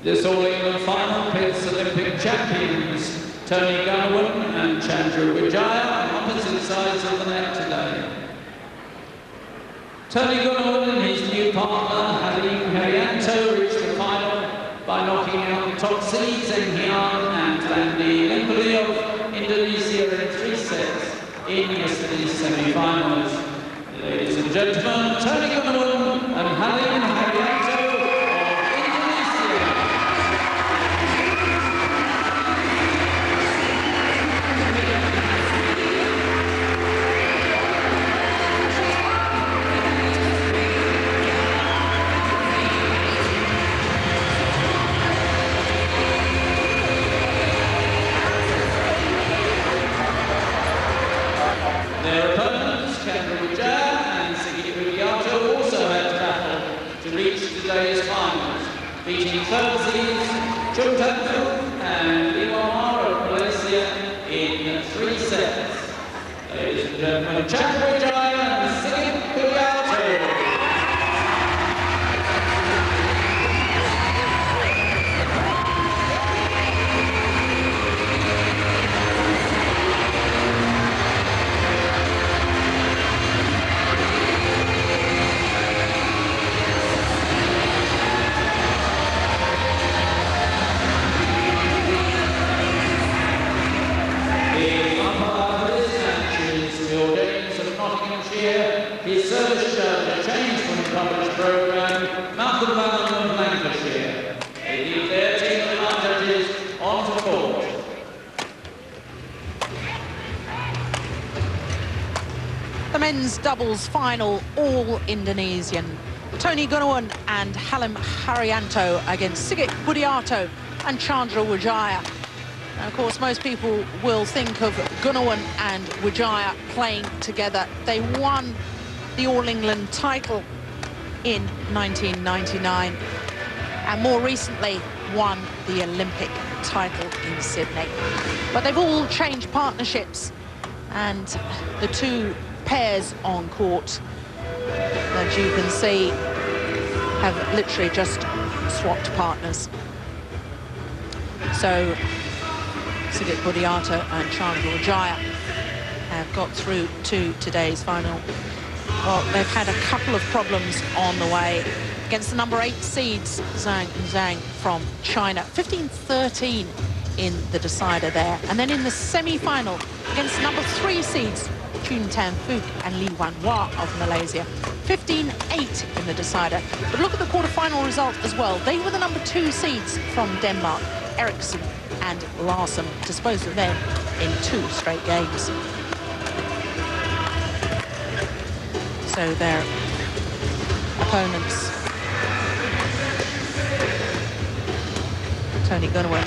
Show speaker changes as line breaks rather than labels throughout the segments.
This All-England final pits Olympic champions Tony Gunawan and Candra Wijaya on opposite sides of the net today. Tony Gunawan and his new partner Halim Heryanto reached the final by knocking out the top seeds Hyang and Landi Limpoli of Indonesia in 3 sets in yesterday's semi-finals. Ladies and gentlemen, Tony Gunawan and Halim Heryanto of Indonesia. Their opponents, Candra and Sigit Budiarto, also had to battle to reach today's finals, beating third seeds Heryanto and Gunawan of Malaysia in 3 sets. Ladies and gentlemen, Candra and Sigit Budiarto. His service charge changed from the published programme, Malcolm Allen of Lancashire. They leave their team advantages onto court.
The men's doubles final, all Indonesian. Tony Gunawan and Halim Heryanto against Sigit Budiarto and Candra Wijaya. And of course, most people will think of Gunawan and Wijaya playing together. They won the All-England title in 1999 and more recently won the Olympic title in Sydney. But they've all changed partnerships, and the 2 pairs on court, as you can see, have literally just swapped partners. So Sigit Budiarto and Candra Wijaya have got through to today's final. Well, they've had a couple of problems on the way against the number 8 seeds, Zhang from China. 15-13 in the decider there. And then in the semi-final against the number 3 seeds, Chun Tan Phuc and Lee Wan Hua of Malaysia. 15-8 in the decider. But look at the quarter-final result as well. They were the number 2 seeds from Denmark, Eriksson and Larsen, disposed of them in 2 straight games. So their opponents, Tony Gunawan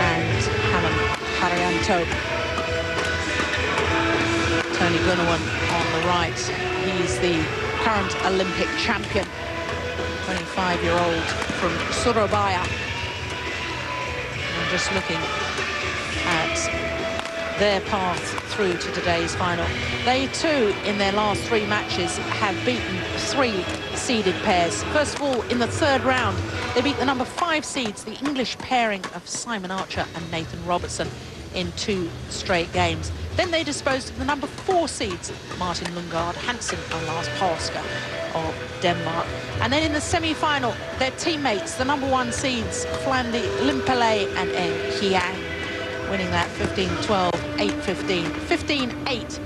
and Halim Heryanto. Tony Gunawan on the right, he's the current Olympic champion, 25-year-old from Surabaya. Just looking at their path through to today's final. They too, in their last 3 matches, have beaten 3 seeded pairs. First of all, in the 3rd round, they beat the number 5 seeds, the English pairing of Simon Archer and Nathan Robertson, in 2 straight games. Then they disposed of the number 4 seeds, Martin Lundgaard Hansen and Lars Polska of Denmark. And then in the semi-final, their teammates, the number 1 seeds, Landi Limpoli and Hyang, winning that 15-12, 8-15, 15-8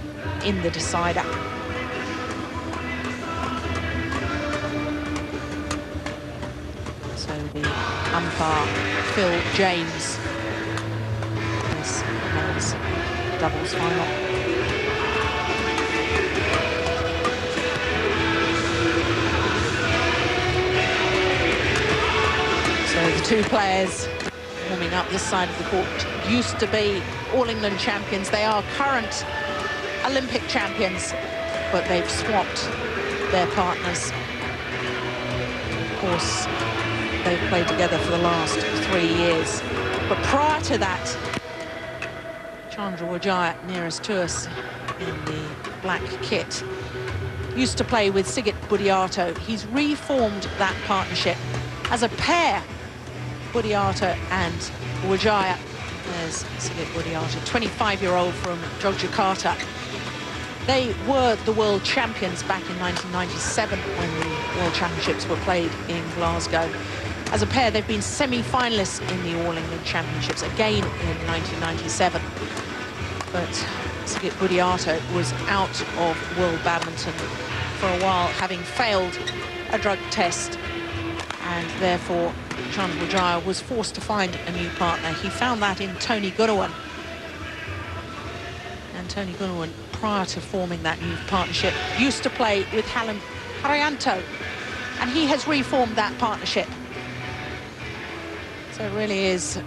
in the decider. So the umpire, Phil James, this men's doubles final. So the 2 players warming up this side of the court used to be All-England champions. They are current Olympic champions, but they've swapped their partners. Of course, they've played together for the last 3 years. But prior to that, Candra Wijaya, nearest to us in the black kit, used to play with Sigit Budiarto. He's reformed that partnership as a pair Budiarto and Wijaya. There's Sigit Budiarto, 25-year-old from Yogyakarta. They were the world champions back in 1997 when the World Championships were played in Glasgow. As a pair, they've been semi-finalists in the All England Championships again in 1997. But Sigit Budiarto was out of World Badminton for a while, having failed a drug test, and therefore Candra Wijaya was forced to find a new partner. He found that in Tony Gunawan. And Tony Gunawan, prior to forming that new partnership, used to play with Halim Heryanto, and he has reformed that partnership. So it really is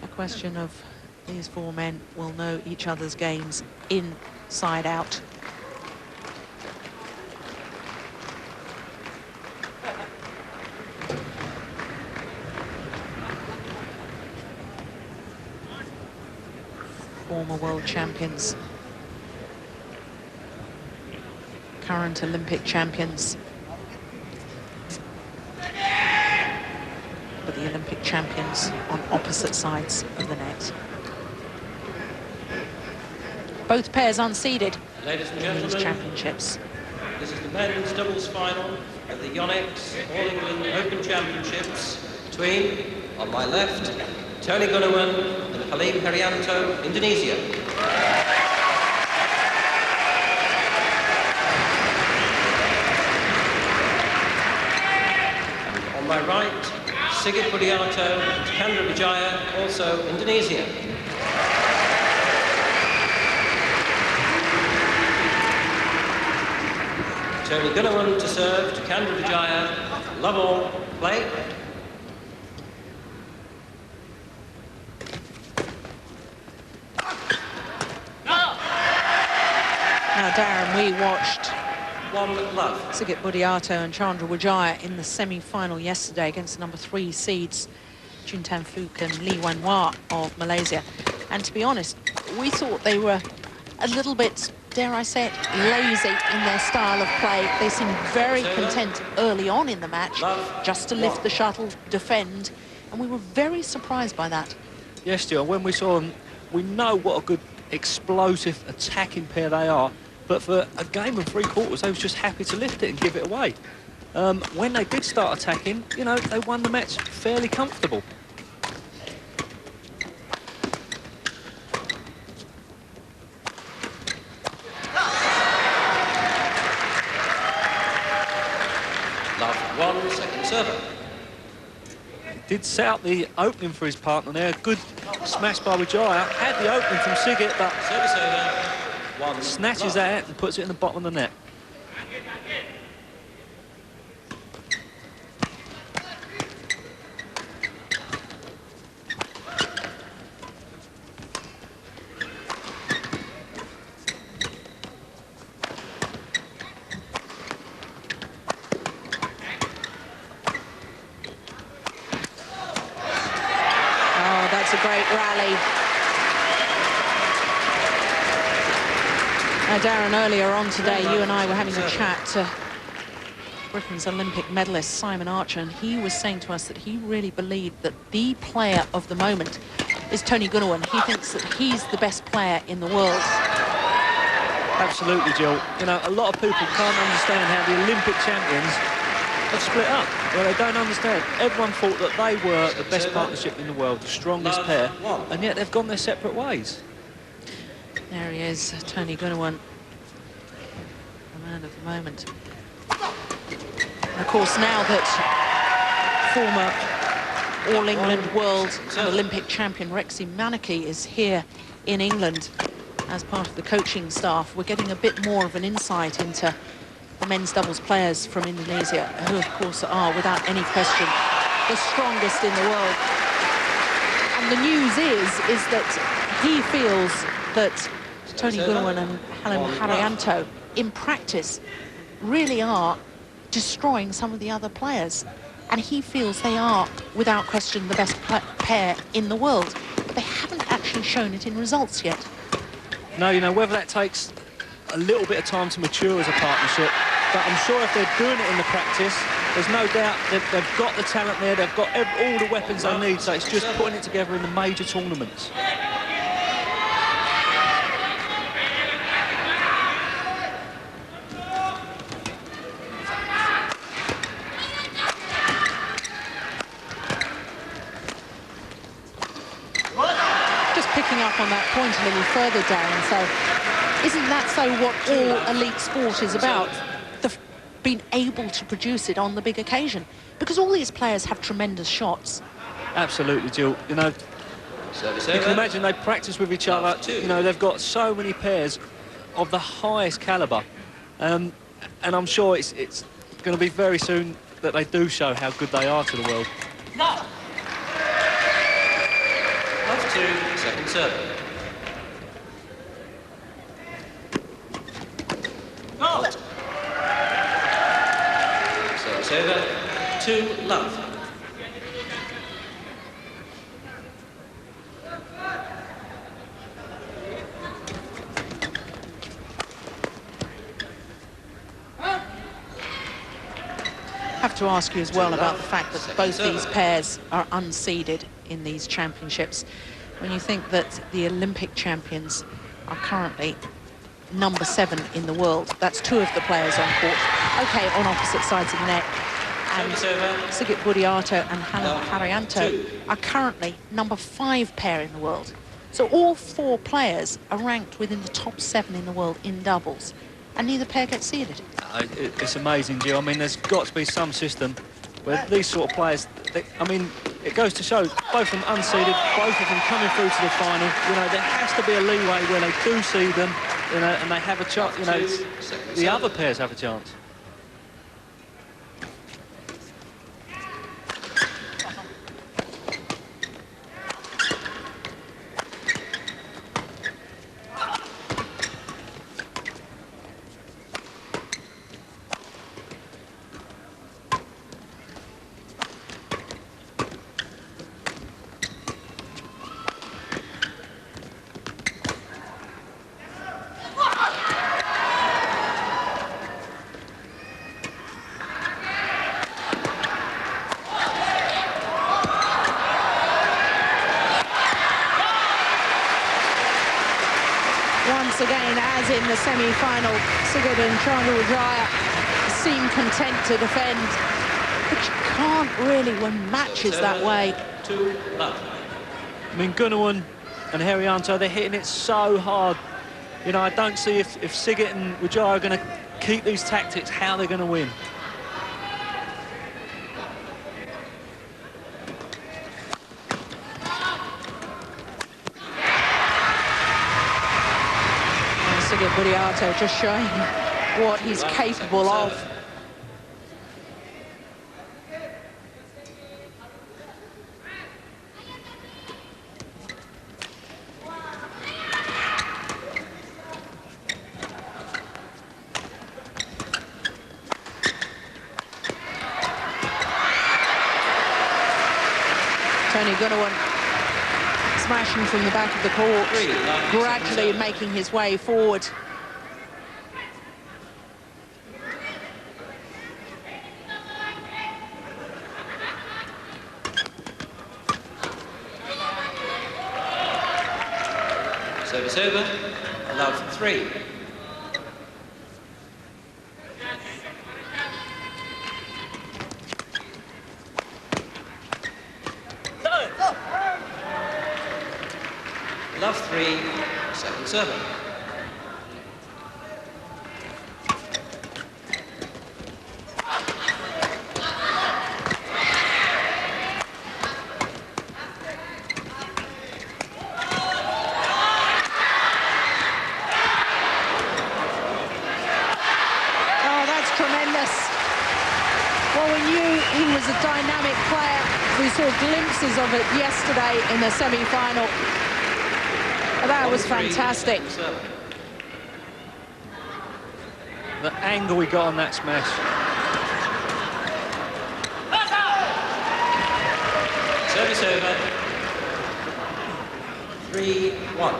a question of these four men will know each other's games inside out. Former world champions, current Olympic champions, but the Olympic champions on opposite sides of the net. Both pairs unseeded in these championships.
This is the men's doubles final of the Yonex All England Open Championships between, on my left, Tony Gunawan and Halim Heryanto, Indonesia. And on my right, Sigit Budiarto and Candra Wijaya, also Indonesia. Tony Gunawan to serve to Candra Wijaya. Love all, play.
Now, Darren, we watched
One love.
Sigit Budiarto and Candra Wijaya in the semi-final yesterday against the number 3 seeds, Juntan Phuc and Lee Wan Wah of Malaysia. And to be honest, we thought they were a little bit, dare I say it, lazy in their style of play. They seemed very content early on in the match, just to lift the shuttle, defend, and we were very surprised by that.
Yes, Stuart, when we saw them, we know what a good explosive attacking pair they are, but for a game of 3 quarters, they was just happy to lift it and give it away. When they did start attacking, you know, they won the match fairly comfortable.
Love, 1 second server.
Did set out the opening for his partner there. Good smash by Wijaya. Had the opening from Sigit, but
Service over. 1
snatches that out and puts it in the bottom of the net.
Oh, that's a great rally. Now, Darren, earlier on today, you and I were having a chat to Britain's Olympic medalist, Simon Archer, and he was saying to us that he really believed that the player of the moment is Tony Gunawan. He thinks that he's the best player in the world.
Absolutely, Jill. You know, a lot of people can't understand how the Olympic champions have split up. Well, they don't understand. Everyone thought that they were the best partnership in the world, the strongest pair, and yet they've gone their separate ways.
There he is, Tony Gunawan, the man of the moment. And of course, now that former All England World and Olympic champion Rexy Manaki is here in England as part of the coaching staff, we're getting a bit more of an insight into the men's doubles players from Indonesia, who of course are, without any question, the strongest in the world. And the news is that he feels that Tony Gunawan and Halim Heryanto, in practice, really are destroying some of the other players. And he feels they are, without question, the best pair in the world. But they haven't actually shown it in results yet.
No, you know, whether that takes a little bit of time to mature as a partnership, but I'm sure if they're doing it in the practice, There's no doubt they've got the talent there, they've got all the weapons they need, so it's just putting it together in the major tournaments.
Just picking up on that point a little further, Darren, so isn't that so what all elite sport is about? Being able to produce it on the big occasion, because all these players have tremendous shots.
Absolutely, Jill. You know, you can imagine they practice with each other. You know, they've got so many pairs of the highest calibre, and I'm sure it's going to be very soon that they do show how good they are to the world.
Love 2, second serve. Service over, 2 love.
I have to ask you as well about the fact that both these pairs are unseeded in these championships. When you think that the Olympic champions are currently number 7 in the world, that's 2 of the players on court, okay, on opposite sides of the net. And Sigit Budiarto and Halim Heryanto are currently number 5 pair in the world. So all 4 players are ranked within the top 7 in the world in doubles, and neither pair gets seeded.
It's amazing, Jill. I mean, there's got to be some system where these sort of players, I mean, it goes to show both of them unseeded, both of them coming through to the final. You know, there has to be a leeway where they do see them, you know, and they have a chance, you know, the other pairs have a chance.
Once again, as in the semi-final, Sigit and Candra seem content to defend, but you can't really when matches that way.
2 love.
I mean, Gunawan and Heryanto, they're hitting it so hard. You know, I don't see if Sigit and Wijaya are going to keep these tactics, how they're going to win.
Sigit Budiarto just showing what he's capable of. Gunawan smashing from the back of the court, gradually making his way forward.
Service over, love 3. Love 3, second server.
Oh, that's tremendous. Well, we knew he was a dynamic player. We saw glimpses of it yesterday in the semi-final. That was fantastic.
The angle we got on that smash.
Service over. 3-1.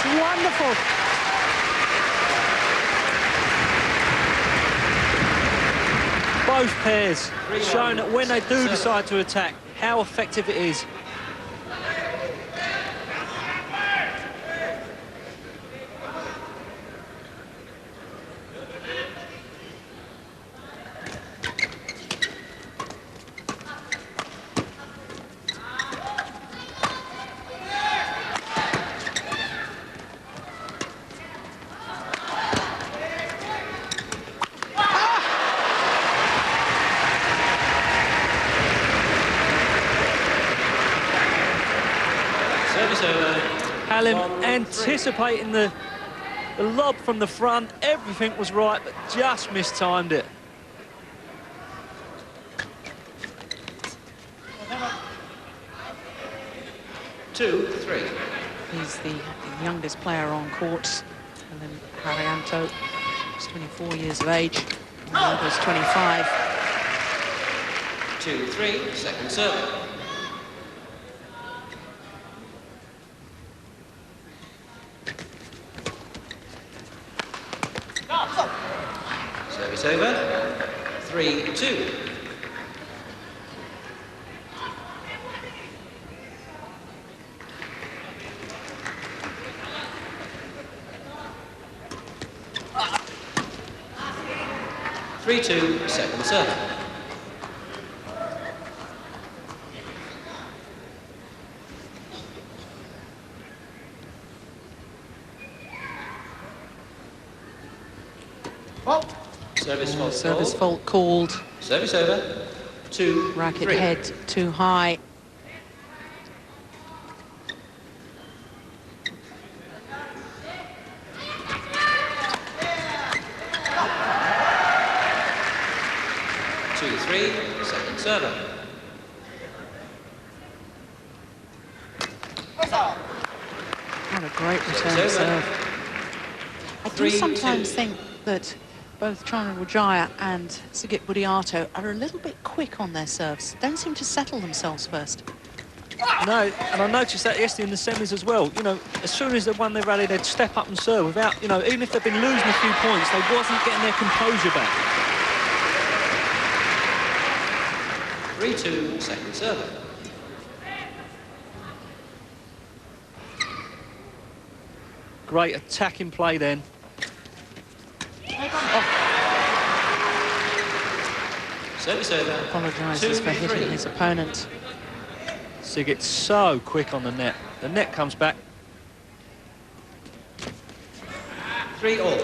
It's wonderful.
Both pairs showing that when they do decide to attack, how effective it is. Halim anticipating the lob from the front. Everything was right, but just mistimed it.
Two, three.
He's the youngest player on court. And then Heryanto is 24 years of age. And the other's 25.
2-3, second serve. Service over. 3-2. Second serve.
Service fault called.
Service over. 2,
Racket
3.
head too high.
Second server.
What a great return serve. I do sometimes think that both Candra Wijaya and Sigit Budiarto are a little bit quick on their serves. Don't seem to settle themselves first.
No, and I noticed that yesterday in the semis as well. You know, as soon as they won their rally, they'd step up and serve without, you know, even if they've been losing a few points, they wasn't getting their composure back.
3-2, second server.
Great attacking play then.
Service over.
Apologises for hitting his opponent.
Sigit's so quick on the net. The net comes back.
3-all.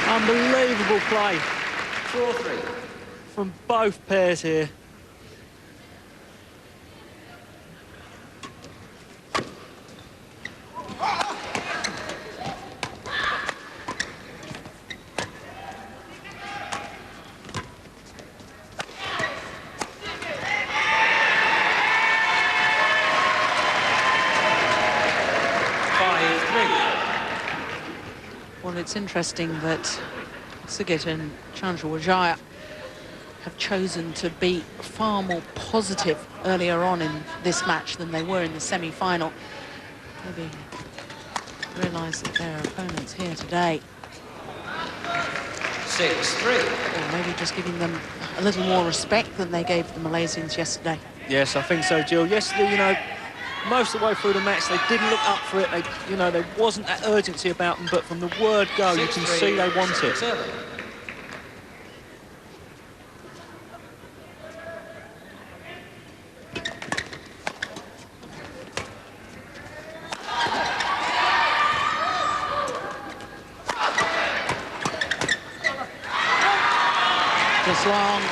Unbelievable play
4-3
from both pairs here.
Well, it's interesting that Sigit and Candra Wijaya have chosen to be far more positive earlier on in this match than they were in the semi-final. Maybe realise that their opponents here today.
6-3.
Or maybe just giving them a little more respect than they gave the Malaysians yesterday.
Yes, I think so, Jill. Yesterday, you know, most of the way through the match, they didn't look up for it. They, you know, there wasn't that urgency about them, but from the word go, you can see they want it.
Just long.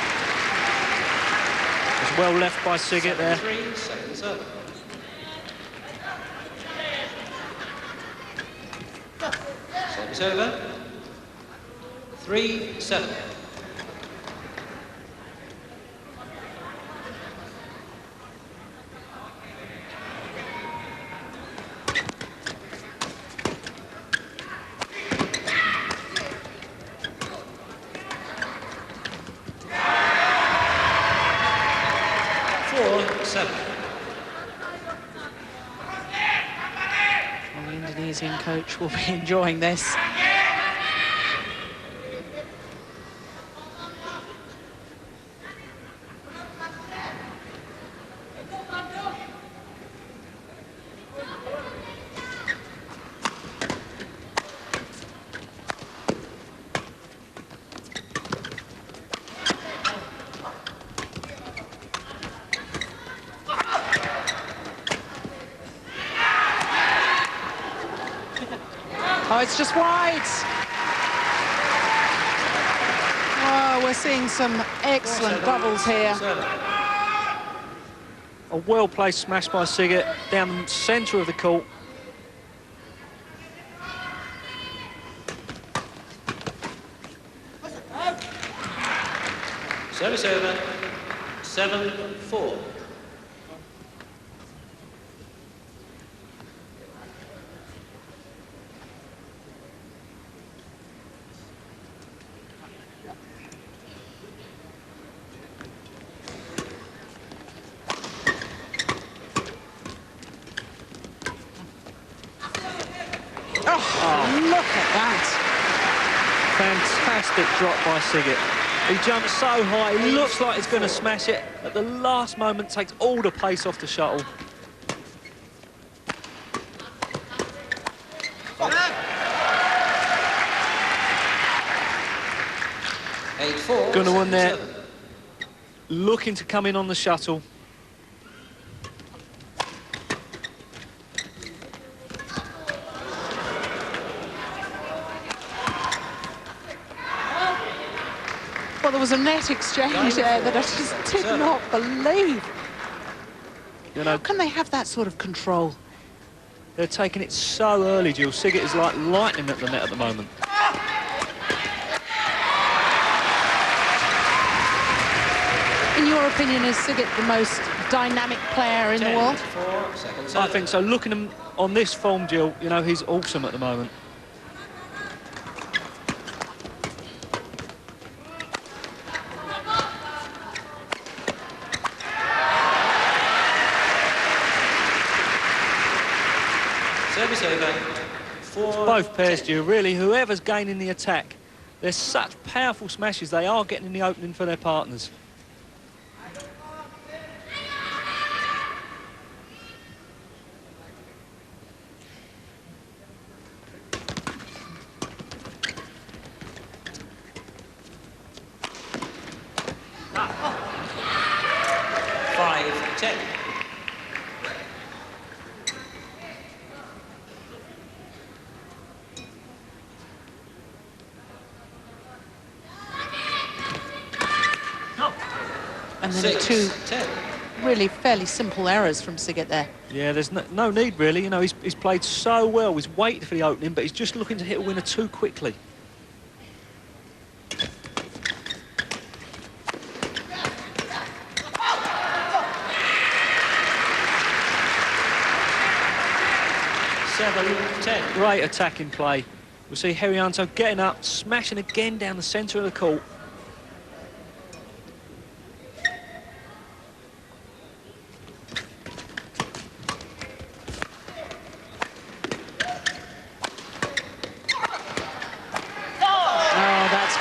It's well left by Sigit there.
Service over. 3-7.
Well, the Indonesian coach will be enjoying this. Oh, it's just wide. Oh, we're seeing some excellent doubles here.
A well-placed smash by Sigit down the centre of the court.
Service over. 7-4.
Oh, look at that.
Fantastic drop by Sigit. He jumps so high, he looks like he's going to smash it. At the last moment, takes all the pace off the shuttle. Gunawan there, looking to come in on the shuttle.
Well, there was a net exchange there that I just did not believe.
You know,
how can they have that sort of control?
They're taking it so early, Jill. Sigit is like lightning at the net at the moment.
In your opinion, is Sigit the most dynamic player in the world?
I think so. Looking on this form, Jill, you know, he's awesome at the moment.
Service over.
Both pairs, Jill, really. Whoever's gaining the attack, they're such powerful smashes. They are getting in the opening for their partners.
And then two really fairly simple errors from Sigit there.
Yeah, there's no need, really. You know, he's played so well. He's waited for the opening, but he's just looking to hit a winner too quickly. Great attacking play. We'll see Heryanto getting up, smashing again down the centre of the court.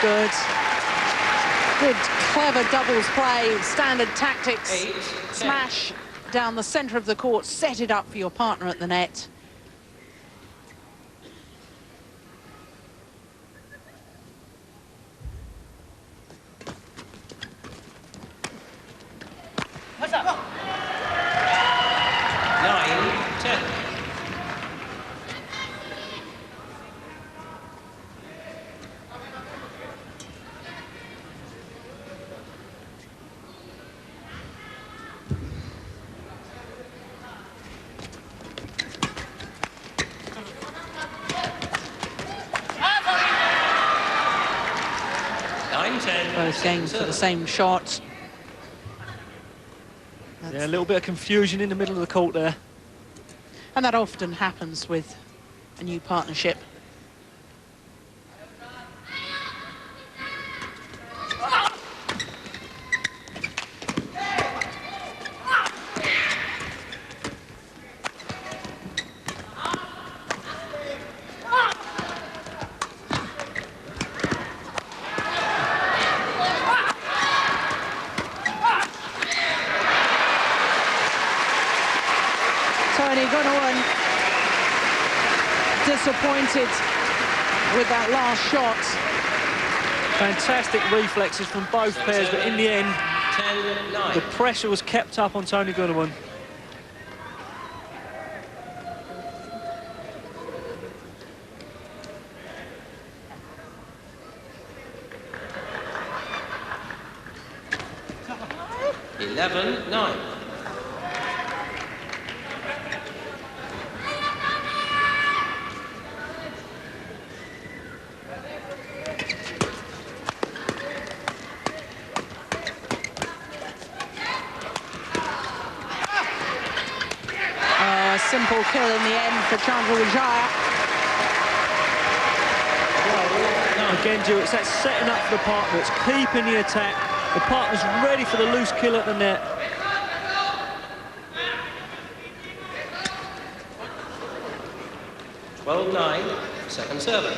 Good. Good, clever doubles play, standard tactics. Smash down the centre of the court, set it up for your partner at the net.
What's up? 9-10.
Both games for the same shot.
Yeah, a little bit of confusion in the middle of the court there.
And that often happens with a new partnership. Gunawan disappointed with that last shot.
Fantastic reflexes from both pairs, but in the end,
10-9.
the pressure was kept up on Tony Gunawan.
$11-9.
Simple kill in the end for Candra Wijaya.
Again, Joe, it's that setting up for the partner. It's keeping the attack. The partner's ready for the loose kill at the net.
$12-9, second server.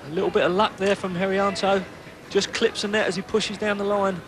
A little bit of luck there from Heryanto. Just clips the net as he pushes down the line.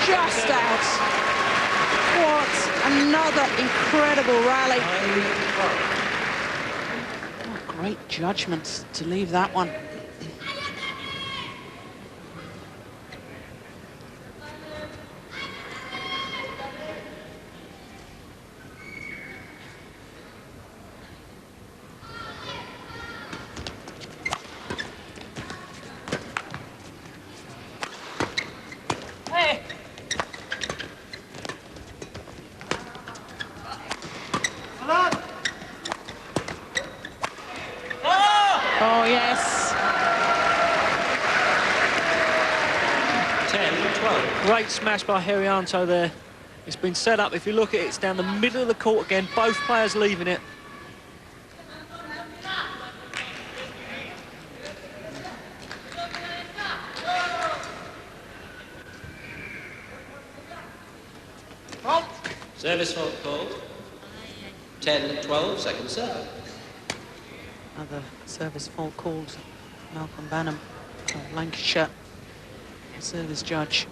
Just out. What another incredible rally. Oh, great judgment to leave that one. Oh, yes.
10-12.
Great smash by Heryanto there. It's been set up. If you look at it, it's down the middle of the court again. Both players leaving it.
Service fault called. 10-12, second serve.
Another service fault called. Malcolm Banham of Lancashire, the service judge.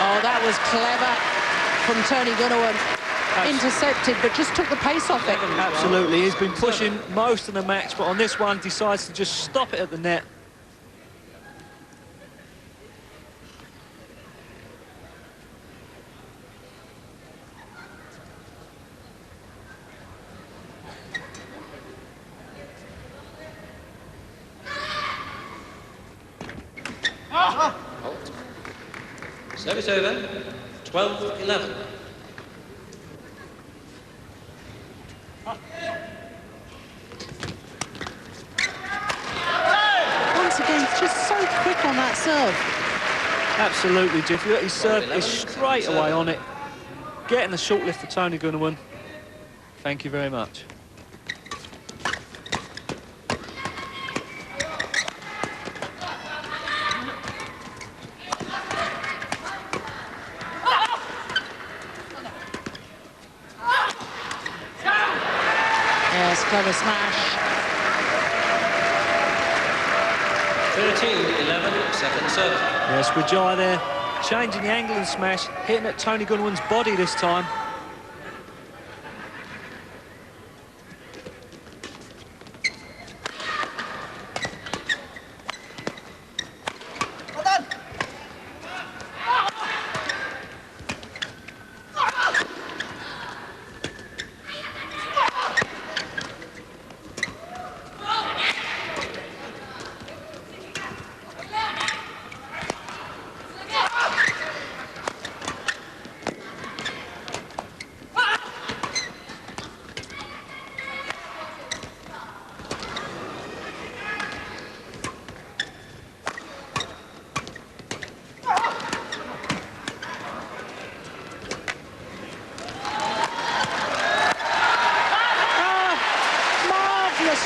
Oh, that was clever from Tony Gunawan. Intercepted, but just took the pace off it.
Absolutely. He's been pushing most of the match, but on this one, decides to just stop it at the net.
Halt. Service over. 12-11.
Once again, just so quick on that serve.
Absolutely, Jeff. His serve is straight away on it. Getting the short lift for Tony Gunawan. Thank you very much.
Yes, clever smash.
13-11, second serve.
Yes, Wijaya there, changing the angle and smash, hitting at Tony Gunawan's body this time.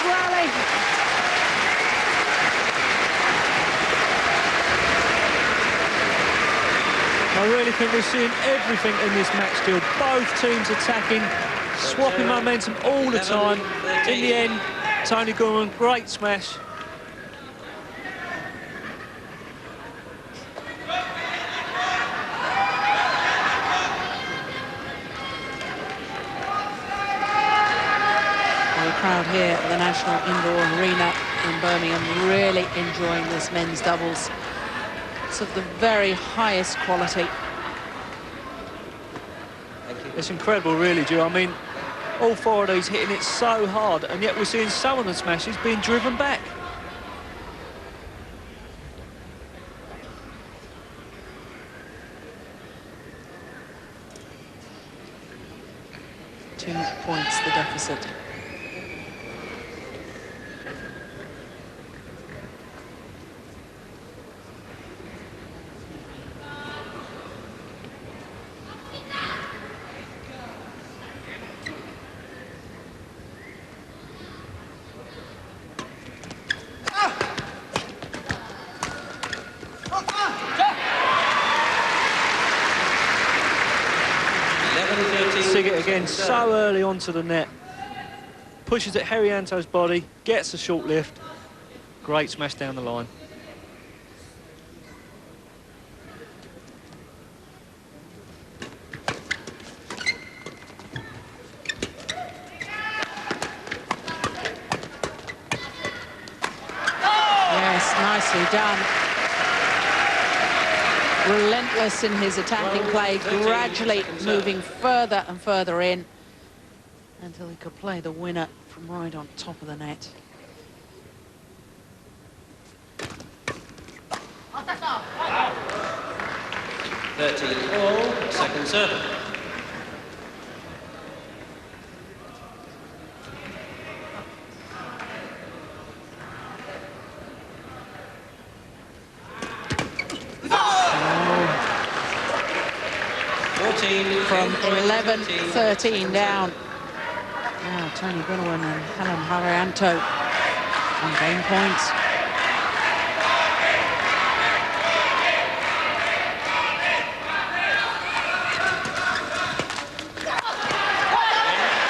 Rally.
I really think we're seeing everything in this match still. Both teams attacking, swapping momentum all the time. In the end, Tony Gunawan, great smash.
The crowd here at the National Indoor Arena in Birmingham really enjoying this men's doubles. It's of the very highest quality.
It's incredible, really, Joe. I mean, all four of these hitting it so hard, and yet we're seeing some of the smashes being driven back.
Two points the deficit.
Sigit again so early onto the net. Pushes at Heryanto's body, gets a short lift. Great smash down the line.
Yes, nicely done. Relentless in his attacking play, gradually moving further and further in until he could play the winner from right on top of the net.
All, second serve.
From 11-13 down. Now Tony Gunawan and Halim Heryanto on game points.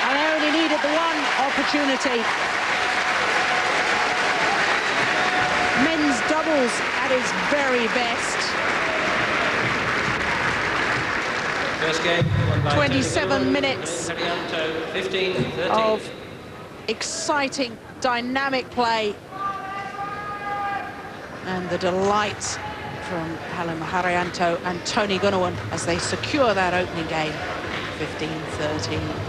And they only needed the one opportunity. Men's doubles at its very best.
First game,
27 minutes
Heryanto, 15-13.
of exciting, dynamic play. And the delight from Halim Heryanto and Tony Gunawan as they secure that opening game, 15-13.